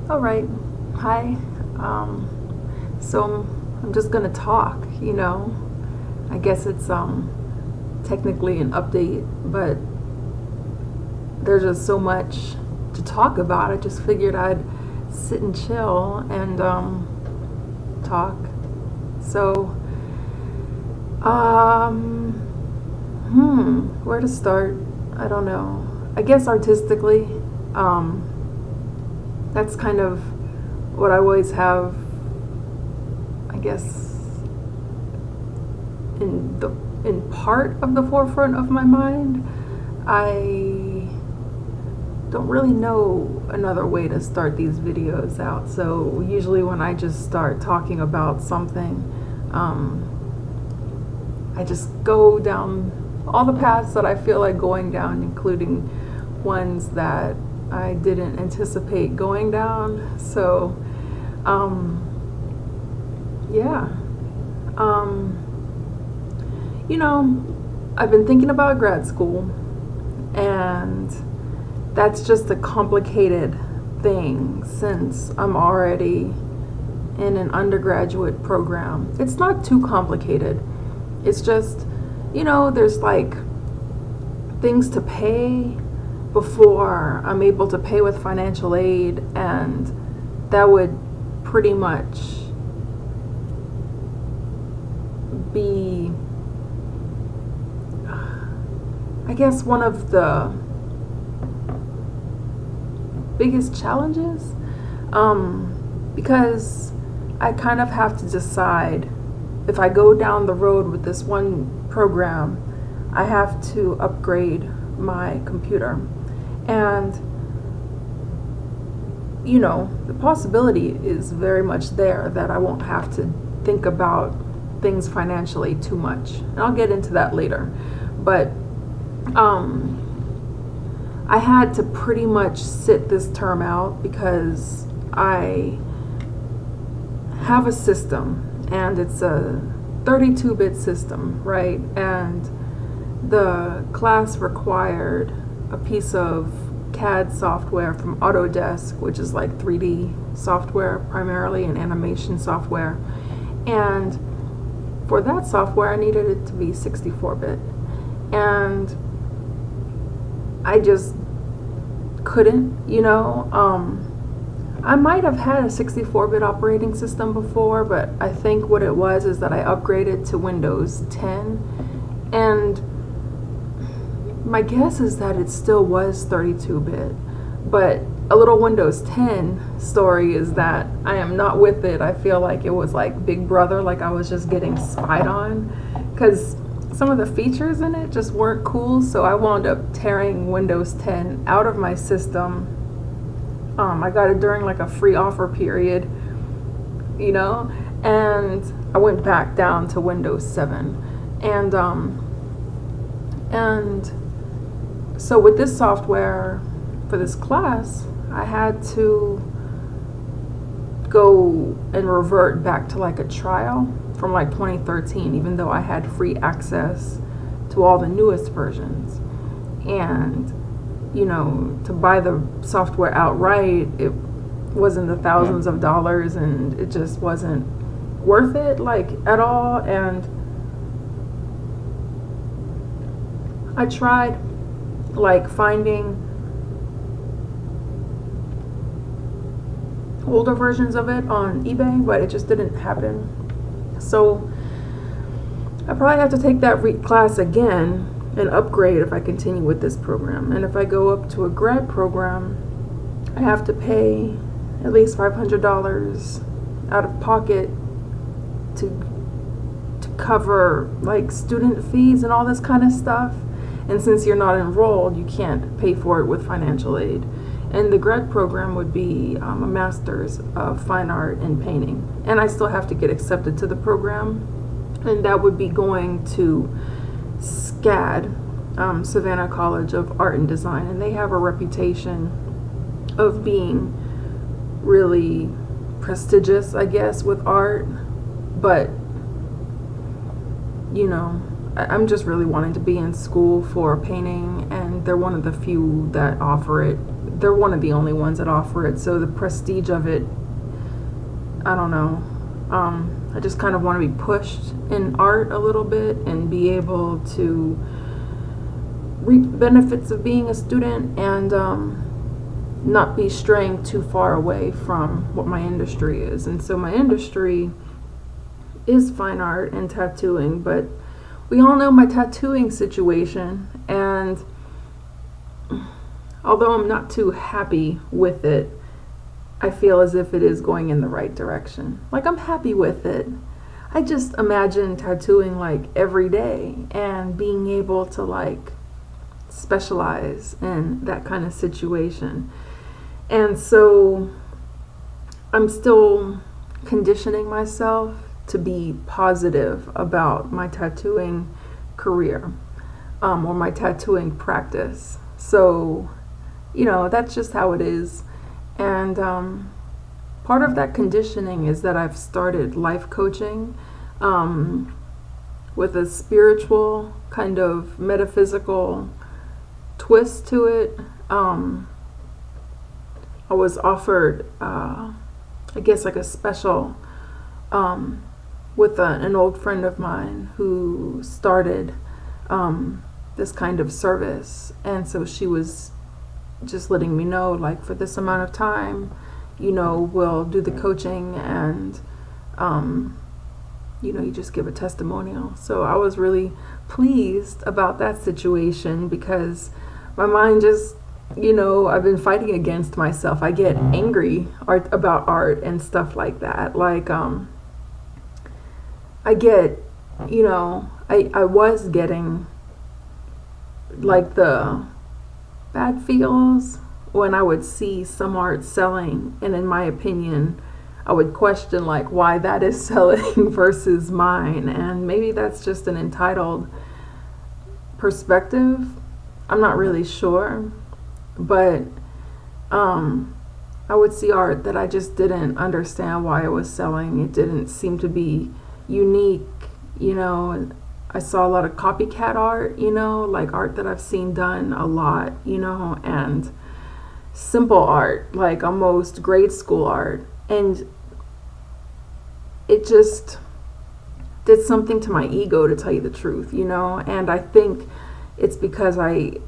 All right. Hi. So I'm just gonna talk. I guess it's technically an update, but there's just so much to talk about. I just figured I'd sit and chill and talk. So, um, where to start? I don't know. I guess artistically, that's kind of what I always have, I guess, in part of the forefront of my mind. I don't really know another way to start these videos out. So usually when I just start talking about something, I just go down all the paths that I feel like going down, including ones that I didn't anticipate going down. So, yeah. Um, I've been thinking about grad school, and that's just a complicated thing since I'm already in an undergraduate program. It's not too complicated. It's just, there's like things to pay before I'm able to pay with financial aid, and that would pretty much be, I guess, one of the biggest challenges, because I kind of have to decide if I go down the road with this one program, I have to upgrade my computer. And, the possibility is very much there that I won't have to think about things financially too much. And I'll get into that later. But I had to pretty much sit this term out because I have a system, and it's a 32-bit system, right? And the class required a piece of CAD software from Autodesk, which is like 3D software primarily and animation software. And for that software, I needed it to be 64-bit. And I just couldn't, I might have had a 64-bit operating system before, but I think what it was is that I upgraded to Windows 10, and my guess is that it still was 32-bit. But a little Windows 10 story is that I am not with it. I feel like it was like Big Brother, like I was just getting spied on, because some of the features in it just weren't cool. So I wound up tearing Windows 10 out of my system. I got it during like a free offer period, and I went back down to Windows 7. And so with this software for this class, I had to go and revert back to like a trial from like 2013, even though I had free access to all the newest versions. And to buy the software outright, it was in the thousands of dollars, and it just wasn't worth it, like, at all. And I tried like finding older versions of it on eBay, but it just didn't happen. So I probably have to take that class again and upgrade if I continue with this program. And if I go up to a grad program, I have to pay at least $500 out of pocket to cover like student fees and all this kind of stuff. And since you're not enrolled, you can't pay for it with financial aid. And the grad program would be a master's of fine art in painting. And I still have to get accepted to the program. And that would be going to SCAD, Savannah College of Art and Design. And they have a reputation of being really prestigious, I guess, with art. But, I'm just really wanting to be in school for painting, and they're one of the few that offer it they're one of the only ones that offer it. So the prestige of it, I don't know. I just kind of want to be pushed in art a little bit and be able to reap the benefits of being a student and not be straying too far away from what my industry is. And so my industry is fine art and tattooing, but we all know my tattooing situation, and although I'm not too happy with it, I feel as if it is going in the right direction. Like, I'm happy with it. I just imagine tattooing like every day and being able to like specialize in that kind of situation. And so I'm still conditioning myself to be positive about my tattooing career, or my tattooing practice. So, that's just how it is. And part of that conditioning is that I've started life coaching with a spiritual kind of metaphysical twist to it. I was offered, I guess, like a special with an old friend of mine who started this kind of service. And so she was just letting me know, like, for this amount of time, we'll do the coaching, and you just give a testimonial. So I was really pleased about that situation, because my mind just, I've been fighting against myself. I get angry about art and stuff like that. Like, I get, I was getting like the bad feels when I would see some art selling, and in my opinion, I would question like why that is selling versus mine. And maybe that's just an entitled perspective. I'm not really sure, but I would see art that I just didn't understand why it was selling. It didn't seem to be unique, I saw a lot of copycat art, like art that I've seen done a lot, and simple art, like almost grade school art. And it just did something to my ego, to tell you the truth, and I think it's because I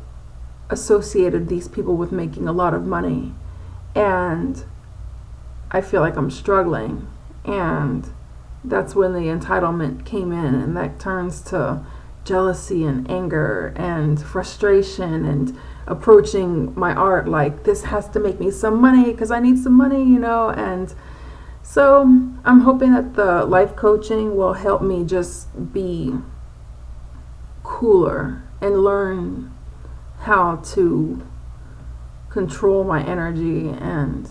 associated these people with making a lot of money, and I feel like I'm struggling, and that's when the entitlement came in, and that turns to jealousy and anger and frustration and approaching my art like, this has to make me some money because I need some money, and so I'm hoping that the life coaching will help me just be cooler and learn how to control my energy and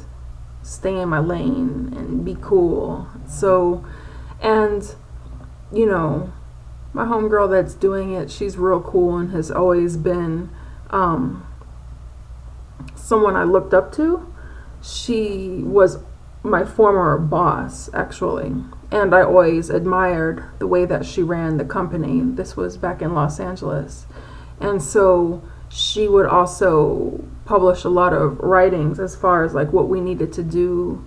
stay in my lane and be cool. So, and my homegirl that's doing it, she's real cool and has always been someone I looked up to. She was my former boss, actually, and I always admired the way that she ran the company. This was back in Los Angeles. And so she would also publish a lot of writings as far as like what we needed to do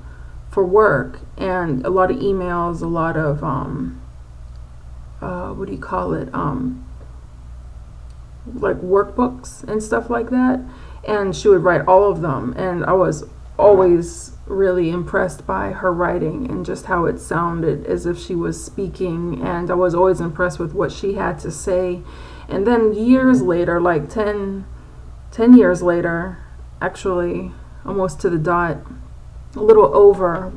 for work, and a lot of emails, a lot of what do you call it, like workbooks and stuff like that. And she would write all of them, and I was always really impressed by her writing and just how it sounded as if she was speaking, and I was always impressed with what she had to say. And then years later, like 10 years later, actually, almost to the dot, a little over,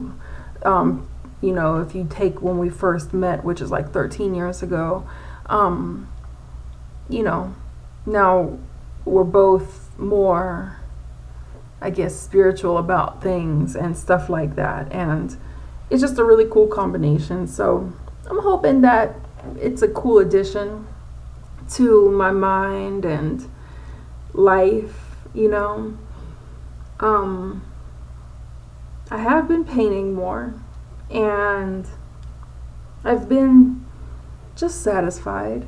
if you take when we first met, which is like 13 years ago, now we're both more, I guess, spiritual about things and stuff like that. And it's just a really cool combination. So I'm hoping that it's a cool addition to my mind and life, I have been painting more, and I've been just satisfied.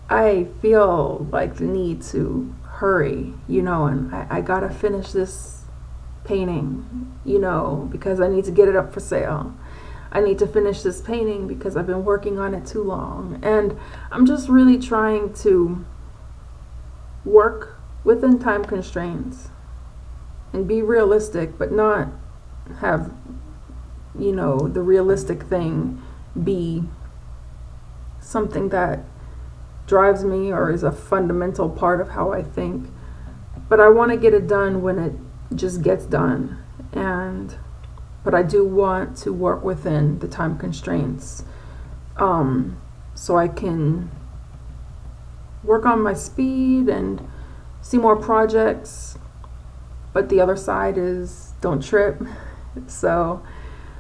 I feel like the need to hurry, and I gotta finish this painting, because I need to get it up for sale. I need to finish this painting because I've been working on it too long. And I'm just really trying to work within time constraints and be realistic, but not have, the realistic thing be something that drives me or is a fundamental part of how I think. But I want to get it done when it just gets done. But I do want to work within the time constraints, so I can work on my speed and see more projects. But the other side is don't trip. So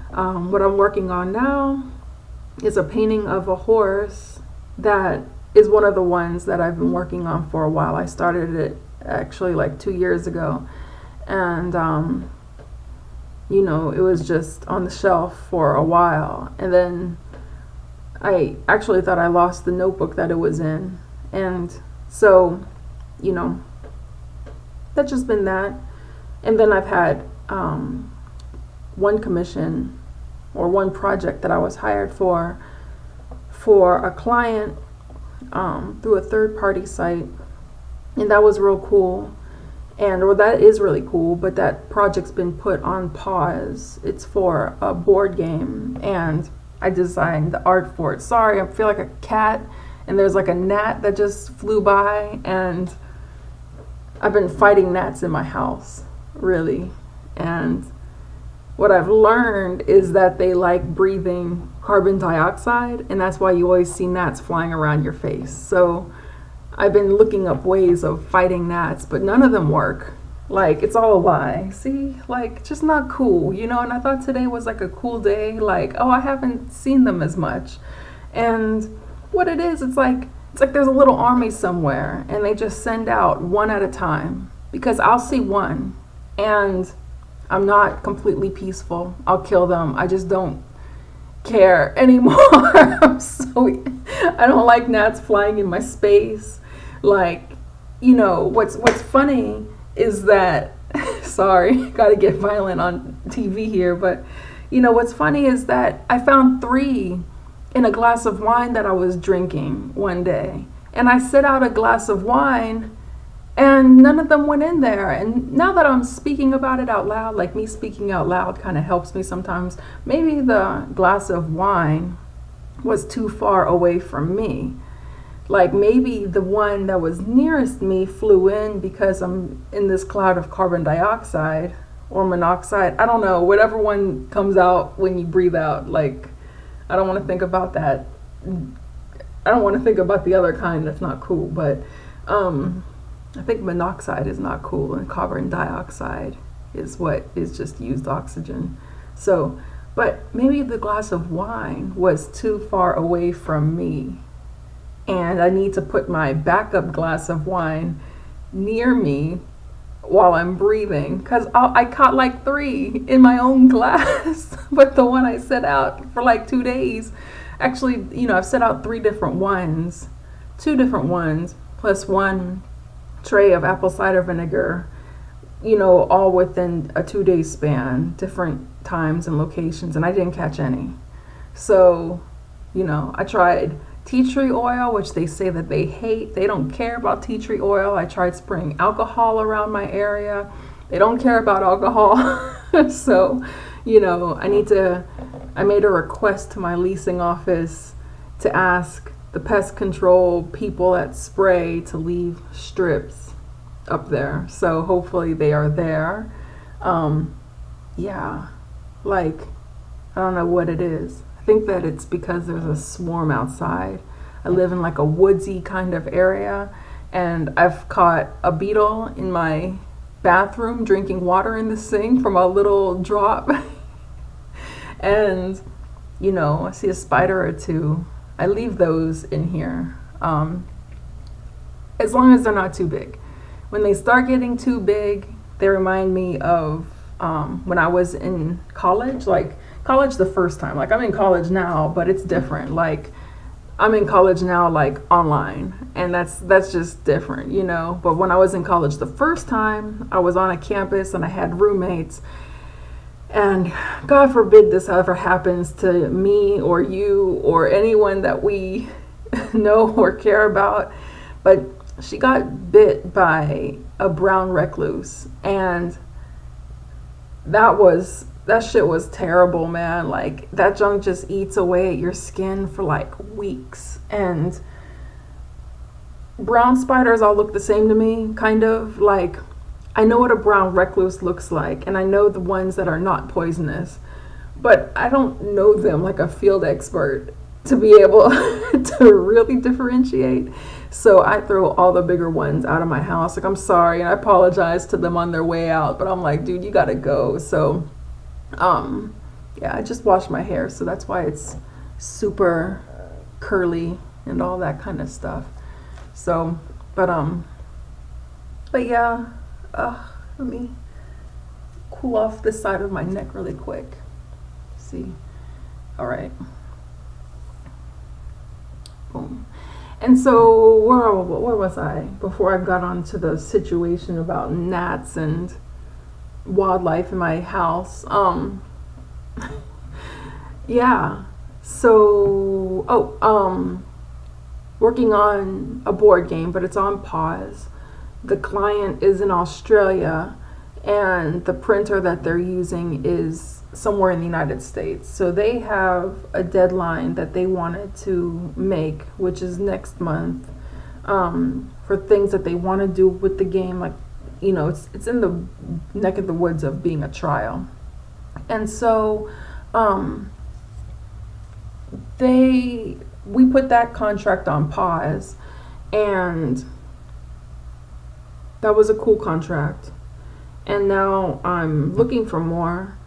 what I'm working on now is a painting of a horse that is one of the ones that I've been working on for a while. I started it actually like 2 years ago, and it was just on the shelf for a while, and then I actually thought I lost the notebook that it was in, and so that's just been that. And then I've had one commission or one project that I was hired for a client through a third-party site, and that was real cool. That is really cool, but that project's been put on pause. It's for a board game, and I designed the art for it. Sorry, I feel like a cat, and there's like a gnat that just flew by, and I've been fighting gnats in my house, really. And what I've learned is that they like breathing carbon dioxide, and that's why you always see gnats flying around your face. So I've been looking up ways of fighting gnats, but none of them work. Like, it's all a lie. See, like, just not cool, And I thought today was like a cool day. Like, I haven't seen them as much. And what it is, it's like there's a little army somewhere, and they just send out one at a time. Because I'll see one, and I'm not completely peaceful. I'll kill them. I just don't care anymore. I don't like gnats flying in my space. Like, what's funny is that, sorry, gotta get violent on TV here, but what's funny is that I found 3 in a glass of wine that I was drinking one day, and I set out a glass of wine, and none of them went in there. And now that I'm speaking about it out loud, like me speaking out loud kind of helps me sometimes. Maybe the glass of wine was too far away from me. Like, maybe the one that was nearest me flew in because I'm in this cloud of carbon dioxide or monoxide. I don't know, whatever one comes out when you breathe out. Like, I don't want to think about that. I don't want to think about the other kind that's not cool, but I think monoxide is not cool, and carbon dioxide is what is just used oxygen. So, but maybe the glass of wine was too far away from me, and I need to put my backup glass of wine near me while I'm breathing, because I caught like 3 in my own glass. But the one I set out for like 2 days, actually, I've set out 3 different ones, 2 different ones, plus 1 tray of apple cider vinegar, all within a 2-day span, different times and locations, and I didn't catch any. So, I tried tea tree oil, which they say that they hate. They don't care about tea tree oil. I tried spraying alcohol around my area. They don't care about alcohol. So, I made a request to my leasing office to ask the pest control people at Spray to leave strips up there. So hopefully they are there. Yeah, like, I don't know what it is. I think that it's because there's a swarm outside. I live in like a woodsy kind of area, and I've caught a beetle in my bathroom drinking water in the sink from a little drop. And, I see a spider or 2. I leave those in here, as long as they're not too big. When they start getting too big, they remind me of when I was in college. Like, college the first time. Like, I'm in college now, but it's different. Like, I'm in college now, like online, and that's just different, you know. But when I was in college the first time, I was on a campus and I had roommates, and God forbid this ever happens to me or you or anyone that we know or care about. But she got bit by a brown recluse, and that shit was terrible, man. Like, that junk just eats away at your skin for like weeks. And brown spiders all look the same to me, kind of. Like, I know what a brown recluse looks like, and I know the ones that are not poisonous, but I don't know them like a field expert to be able to really differentiate. So I throw all the bigger ones out of my house. Like, I'm sorry, and I apologize to them on their way out, but I'm like, dude, you gotta go. So, yeah, I just washed my hair, so that's why it's super curly and all that kind of stuff. So, but yeah, let me cool off this side of my neck really quick. See, all right. Boom. And so where was I before I got onto the situation about gnats and wildlife in my house? Yeah. So, working on a board game, but it's on pause. The client is in Australia, and the printer that they're using is somewhere in the United States. So they have a deadline that they wanted to make, which is next month, for things that they want to do with the game. Like, you know, it's in the neck of the woods of being a trial. And so we put that contract on pause, and that was a cool contract. And now I'm looking for more,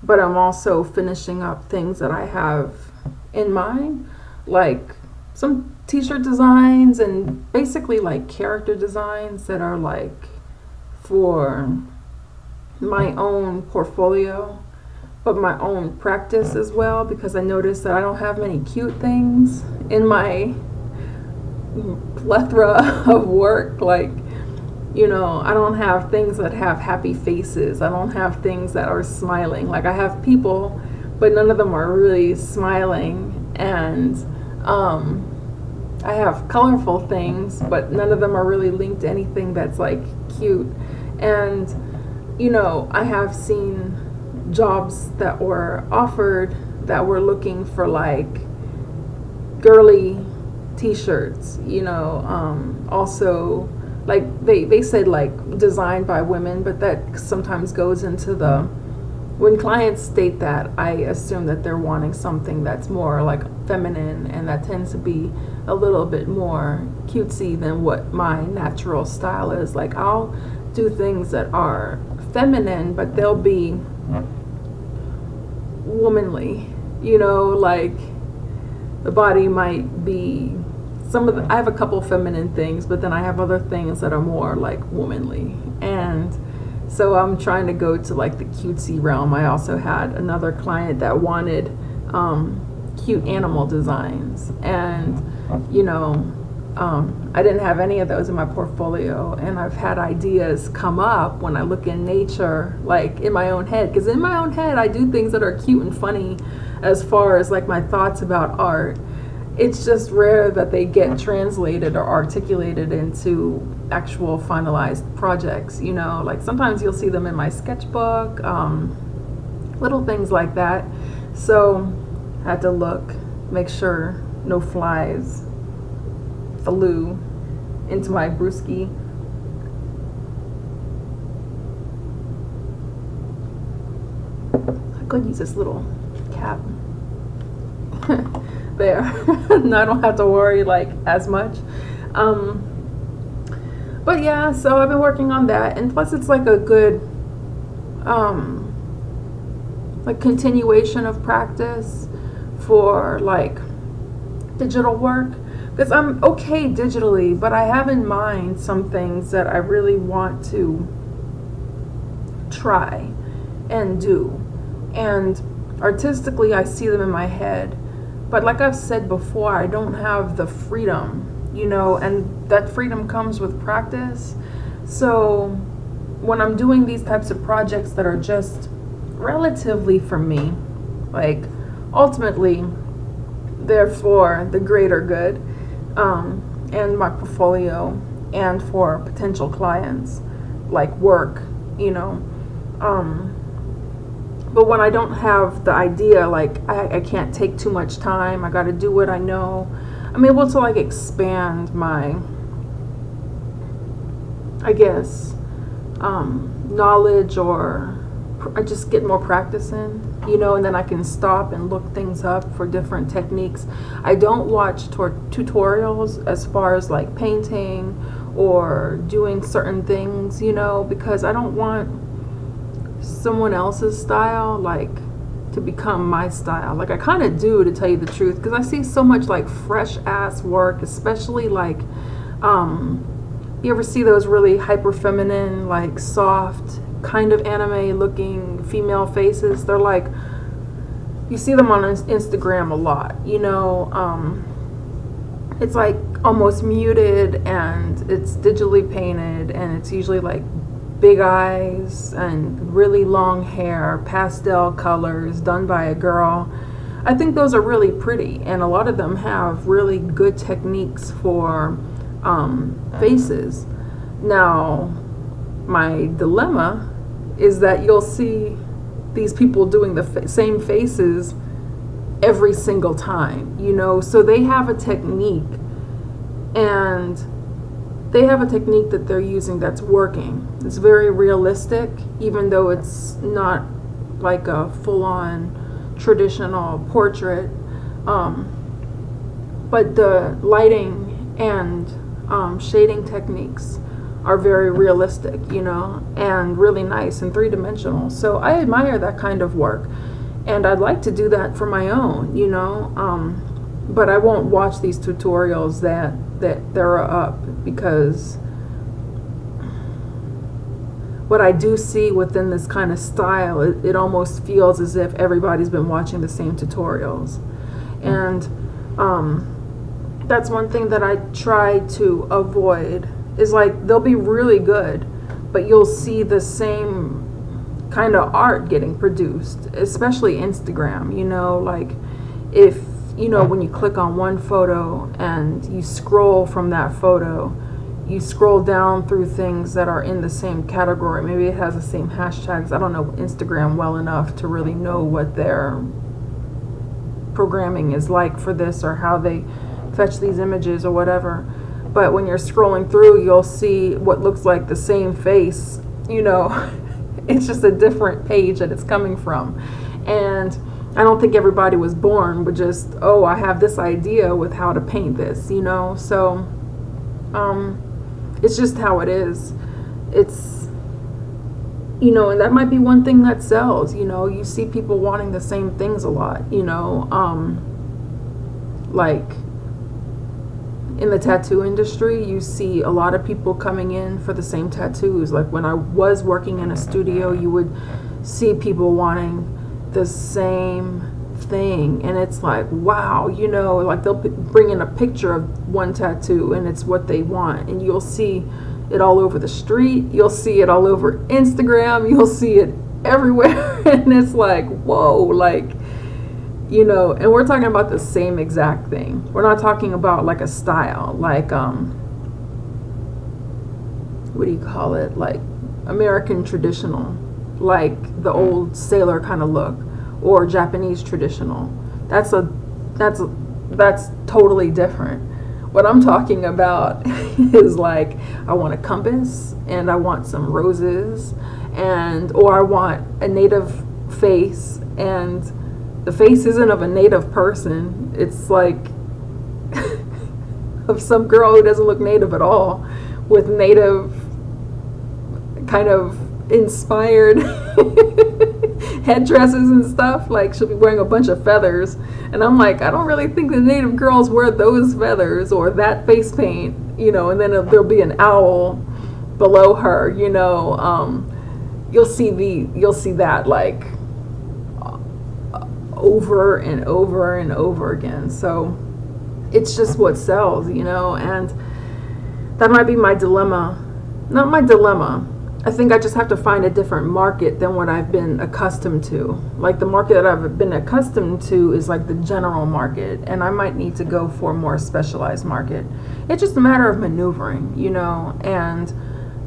but I'm also finishing up things that I have in mind, like some t-shirt designs and basically like character designs that are like for my own portfolio, but my own practice as well, because I noticed that I don't have many cute things in my plethora of work. Like, you know, I don't have things that have happy faces. I don't have things that are smiling. Like, I have people, but none of them are really smiling. And I have colorful things, but none of them are really linked to anything that's like cute. And, you know, I have seen jobs that were offered that were looking for like girly t-shirts, you know, also like they said like designed by women, but that sometimes goes into the, when clients state that, I assume that they're wanting something that's more like feminine, and that tends to be a little bit more cutesy than what my natural style is. Like, I'll do things that are feminine, but they'll be womanly, you know, like the body might be I have a couple feminine things, but then I have other things that are more like womanly. And so I'm trying to go to like the cutesy realm. I also had another client that wanted cute animal designs, and you know, I didn't have any of those in my portfolio, and I've had ideas come up when I look in nature, like in my own head, because in my own head I do things that are cute and funny as far as like my thoughts about art. It's just rare that they get translated or articulated into actual finalized projects, you know. Like, sometimes you'll see them in my sketchbook, little things like that. So I had to look, make sure no flies flew into my brewski. I could use this little cap. There. No, I don't have to worry like as much. But yeah, so I've been working on that, and plus it's like a good like continuation of practice for like digital work, because I'm okay digitally, but I have in mind some things that I really want to try and do, and artistically I see them in my head, But like I've said before, I don't have the freedom, and that freedom comes with practice. So when I'm doing these types of projects that are just relatively for me, like ultimately they're for the greater good, and my portfolio and for potential clients, like work, but when I don't have the idea, like I can't take too much time, I got to do what I know, I'm able to like expand my, I guess, knowledge, or I just get more practice in, and then I can stop and look things up for different techniques. I don't watch tutorials as far as like painting or doing certain things, because I don't want someone else's style like to become my style. Like I kind of do, to tell you the truth, because I see so much like fresh ass work, especially like you ever see those really hyper feminine, like soft kind of anime looking female faces? They're like, you see them on Instagram a lot, it's like almost muted, and it's digitally painted, and it's usually like big eyes and really long hair, pastel colors, done by a girl. I think those are really pretty, and a lot of them have really good techniques for faces. Now, my dilemma is that you'll see these people doing the same faces every single time, so they have a technique, and they have a technique that they're using that's working. It's very realistic, even though it's not like a full-on traditional portrait. But the lighting and shading techniques are very realistic, and really nice and three-dimensional. So I admire that kind of work, and I'd like to do that for my own, but I won't watch these tutorials that they're up, because what I do see within this kind of style, it almost feels as if everybody's been watching the same tutorials. And that's one thing that I try to avoid, is like they'll be really good, but you'll see the same kind of art getting produced, especially Instagram, like if when you click on one photo and you scroll from that photo, you scroll down through things that are in the same category. Maybe it has the same hashtags. I don't know Instagram well enough to really know what their programming is like for this, or how they fetch these images or whatever. But when you're scrolling through, you'll see what looks like the same face, it's just a different page that it's coming from. And I don't think everybody was born with just, I have this idea with how to paint this, so it's just how it is. It's, and that might be one thing that sells, you see people wanting the same things a lot, like in the tattoo industry, you see a lot of people coming in for the same tattoos. Like when I was working in a studio, you would see people wanting the same thing, and it's like, wow, like they'll bring in a picture of one tattoo and it's what they want, and you'll see it all over the street, you'll see it all over Instagram, you'll see it everywhere. And it's like, whoa, like, and we're talking about the same exact thing. We're not talking about like a style, like what do you call it, like American traditional, like the old sailor kind of look, or Japanese traditional. That's totally different. What I'm talking about is like, I want a compass, and I want some roses, or I want a native face, and the face isn't of a native person. It's like of some girl who doesn't look native at all, with native kind of inspired headdresses and stuff. Like she'll be wearing a bunch of feathers, and I'm like, I don't really think the native girls wear those feathers or that face paint, and then there'll be an owl below her, you'll see that like over and over and over again. So it's just what sells, and that might be my dilemma. Not my dilemma. I think I just have to find a different market than what I've been accustomed to. Like the market that I've been accustomed to is like the general market, and I might need to go for a more specialized market. It's just a matter of maneuvering, and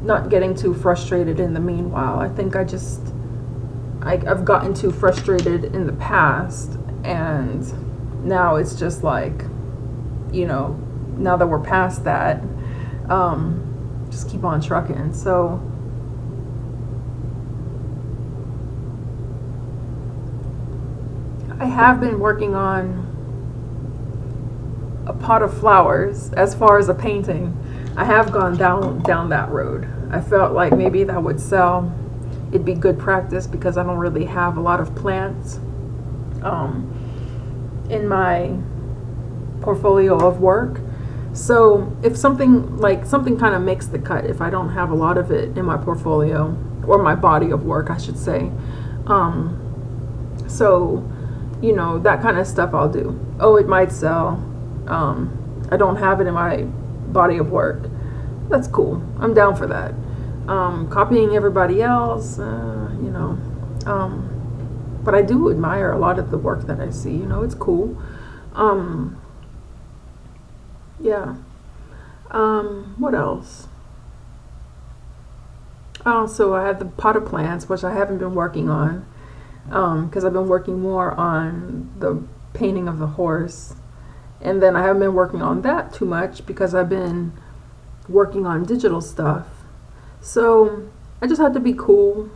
not getting too frustrated in the meanwhile. I think I've gotten too frustrated in the past, and now it's just like, now that we're past that, just keep on trucking. So I have been working on a pot of flowers. As far as a painting, I have gone down that road. I felt like maybe that would sell. It'd be good practice because I don't really have a lot of plants in my portfolio of work. So if something kind of makes the cut, if I don't have a lot of it in my portfolio, or my body of work, I should say, so that kind of stuff I'll do. Oh, it might sell. I don't have it in my body of work. That's cool. I'm down for that. Copying everybody else, but I do admire a lot of the work that I see. It's cool. Yeah. What else? Oh, so I have the pot of plants, which I haven't been working on, because I've been working more on the painting of the horse. And then I haven't been working on that too much because I've been working on digital stuff. So I just have to be cool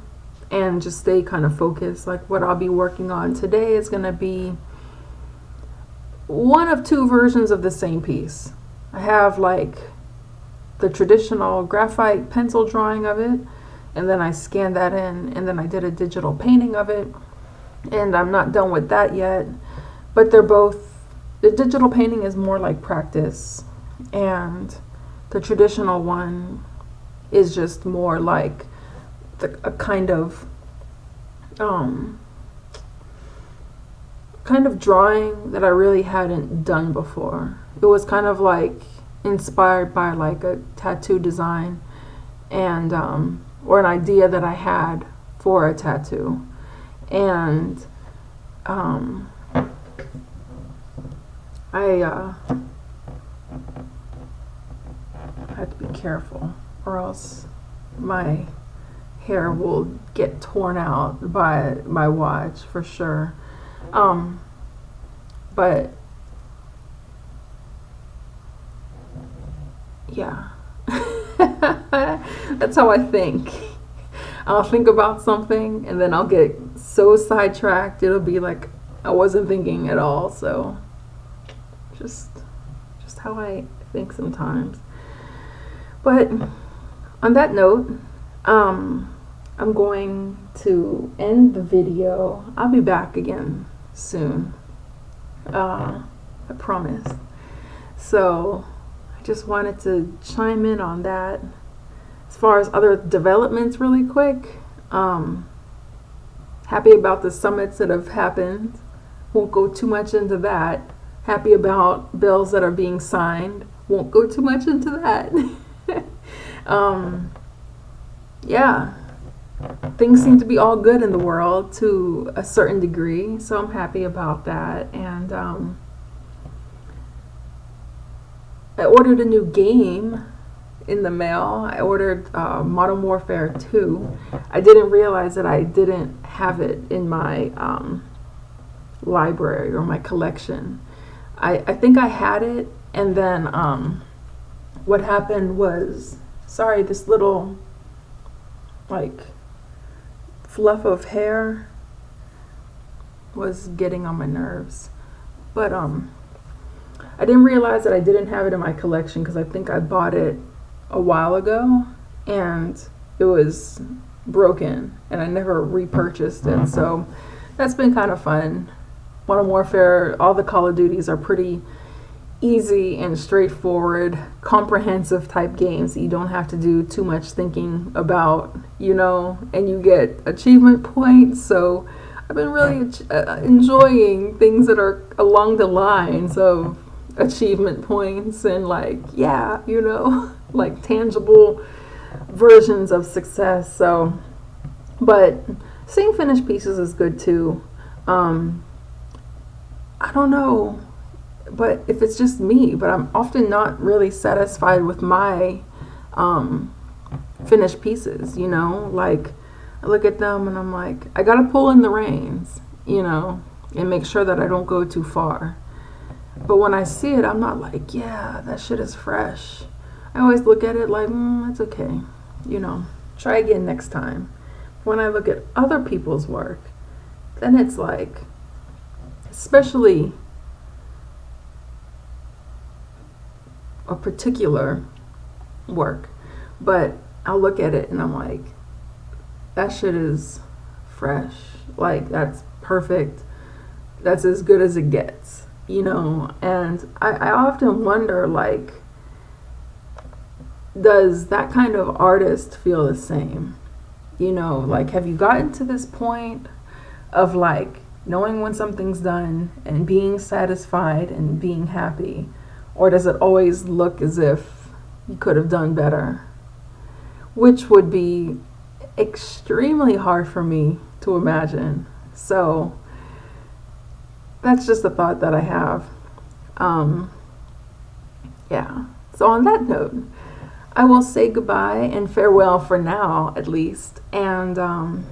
and just stay kind of focused. Like what I'll be working on today is going to be one of two versions of the same piece. I have like the traditional graphite pencil drawing of it, and then I scanned that in, and then I did a digital painting of it, and I'm not done with that yet. But they're both, the digital painting is more like practice, and the traditional one is just more like a kind of drawing that I really hadn't done before. It was kind of like inspired by like a tattoo design, and or an idea that I had for a tattoo, and I have to be careful, or else my hair will get torn out by my watch for sure. But yeah, that's how I think. I'll think about something and then I'll get so sidetracked, it'll be like I wasn't thinking at all. So just how I think sometimes. But on that note, I'm going to end the video. I'll be back again soon. I promise. So I just wanted to chime in on that. As far as other developments really quick, happy about the summits that have happened. Won't go too much into that. Happy about bills that are being signed. Won't go too much into that. Yeah, things seem to be all good in the world to a certain degree, so I'm happy about that. And I ordered a new game in the mail. I ordered Modern Warfare 2. I didn't realize that I didn't have it in my library or my collection. I think I had it, and then what happened was, sorry, this little like fluff of hair was getting on my nerves. But I didn't realize that I didn't have it in my collection because I think I bought it a while ago and it was broken and I never repurchased it. So that's been kind of fun. Modern Warfare, all the Call of Duties are pretty easy and straightforward, comprehensive type games that you don't have to do too much thinking about, and you get achievement points. So I've been really enjoying things that are along the lines of achievement points and like, yeah, you know, like tangible versions of success. So, but seeing finished pieces is good too. I don't know, but if it's just me, but I'm often not really satisfied with my finished pieces, you know? Like, I look at them and I'm like, I gotta pull in the reins, you know, and make sure that I don't go too far. But when I see it, I'm not like, yeah, that shit is fresh. I always look at it like, it's okay, you know, try again next time. When I look at other people's work, then it's like, especially a particular work, but I'll look at it and I'm like, that shit is fresh. Like, that's perfect. That's as good as it gets, you know? And I often wonder, like, does that kind of artist feel the same? You know, like, have you gotten to this point of, like, knowing when something's done and being satisfied and being happy? Or does it always look as if you could have done better? Which would be extremely hard for me to imagine. So that's just a thought that I have. Yeah. So on that note, I will say goodbye and farewell for now, at least. And I'll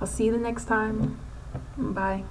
see you the next time. Bye.